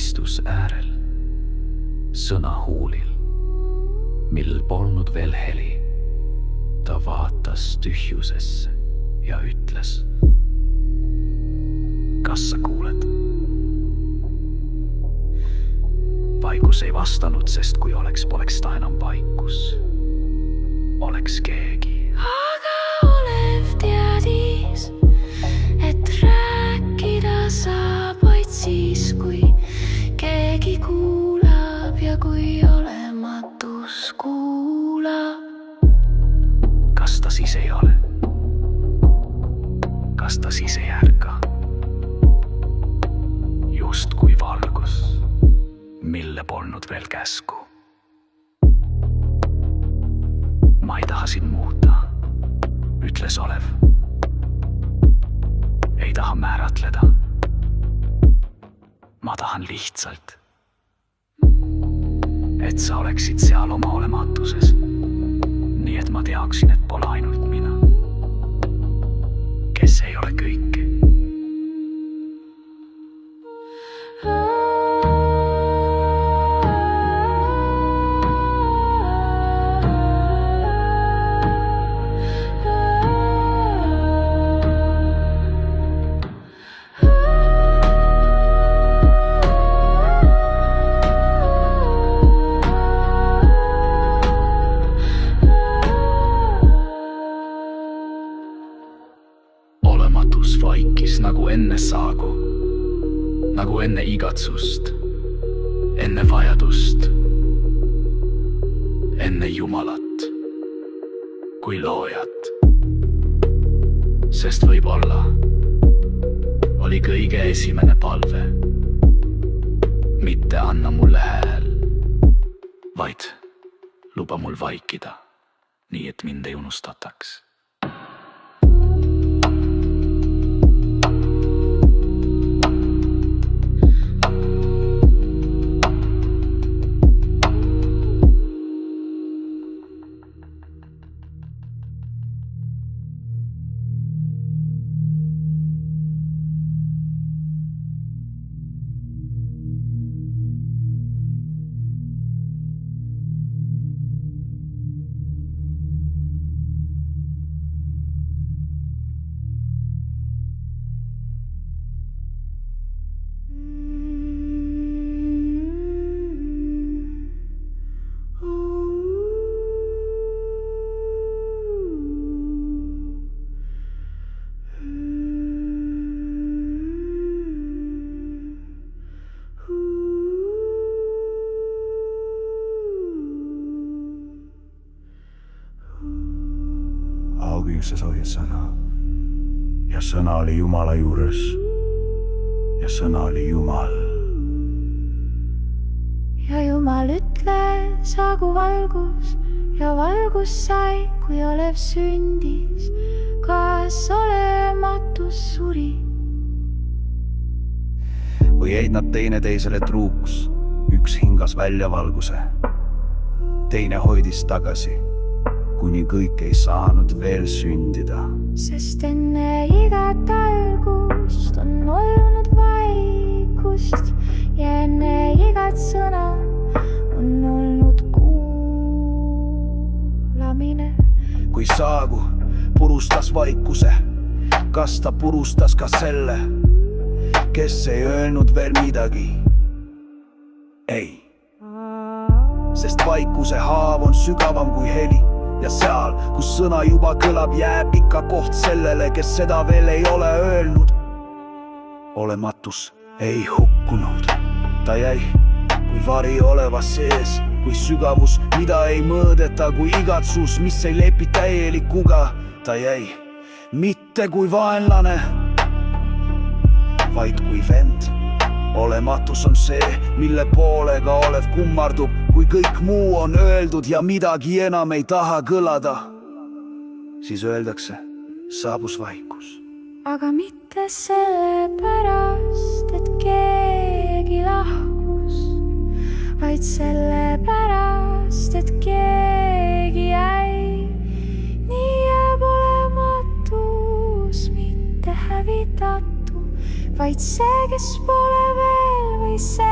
istus äärel, sõnahuulil, mil polnud veel heli. Ta vaatas tühjusesse ja ütles: kas sa kuuled? Vaikus ei vastanud, sest kui poleks ta enam vaikus, oleks keegi. Aga Olev teadis, et rääkida saab vaid siis, kui keegi kuulab ja kui olematus kuulab. Kas ta siis ei ole? Kas ta siis ei ärka? Just kui valgus, mille polnud veel käsku. Ma ei taha sind muuta, ütles Olev. Ei taha määratleda. Ma tahan lihtsalt, et sa oleksid seal oma olematuses. Nii et ma teaksin, et pole ainult mina, kes ei ole kõike. Olematus vaikis nagu enne saagu, nagu enne igatsust, enne vajadust, enne Jumalat kui loojat. Sest võib-olla oli kõige esimene palve mitte anna mulle hääl, vaid luba mul vaikida, nii et mind ei unustataks. Alguses oli sõna ja sõna oli Jumala juures ja sõna oli Jumal. Ja Jumal ütles, saagu valgus ja valgus sai, kui Olev sündis, kas olematus suri. Või jäid nad teineteisele truuks, üks hingas välja valguse, teine hoidis tagasi, kuni kõik ei saanud veel sündida. Sest enne igat algust on olnud vaikust ja enne igat sõna on olnud kuulamine. Kui saagu purustas vaikuse, kas ta purustas ka selle, kes ei öelnud veel midagi? Ei, sest vaikuse haav on sügavam kui heli. Ja seal, kus sõna juba kõlab, jääb ikka koht sellele, kes seda veel ei ole öelnud. Olematus ei hukkunud. Ta jäi kui vari oleva sees, kui sügavus, mida ei mõõdeta, kui igatsus, mis ei lepi täielikuga. Ta jäi mitte kui vaenlane, vaid kui vend. Olematus on see, mille poolega Olev kummardub, kui kõik muu on öeldud ja midagi enam ei taha kõlada. Siis öeldakse, saabus vaikus. Aga mitte sellepärast, et keegi lahkus, vaid sellepärast, et keegi jäi. Nii jääb olematus mitte hävitatu, vaid see, kes pole veel või see,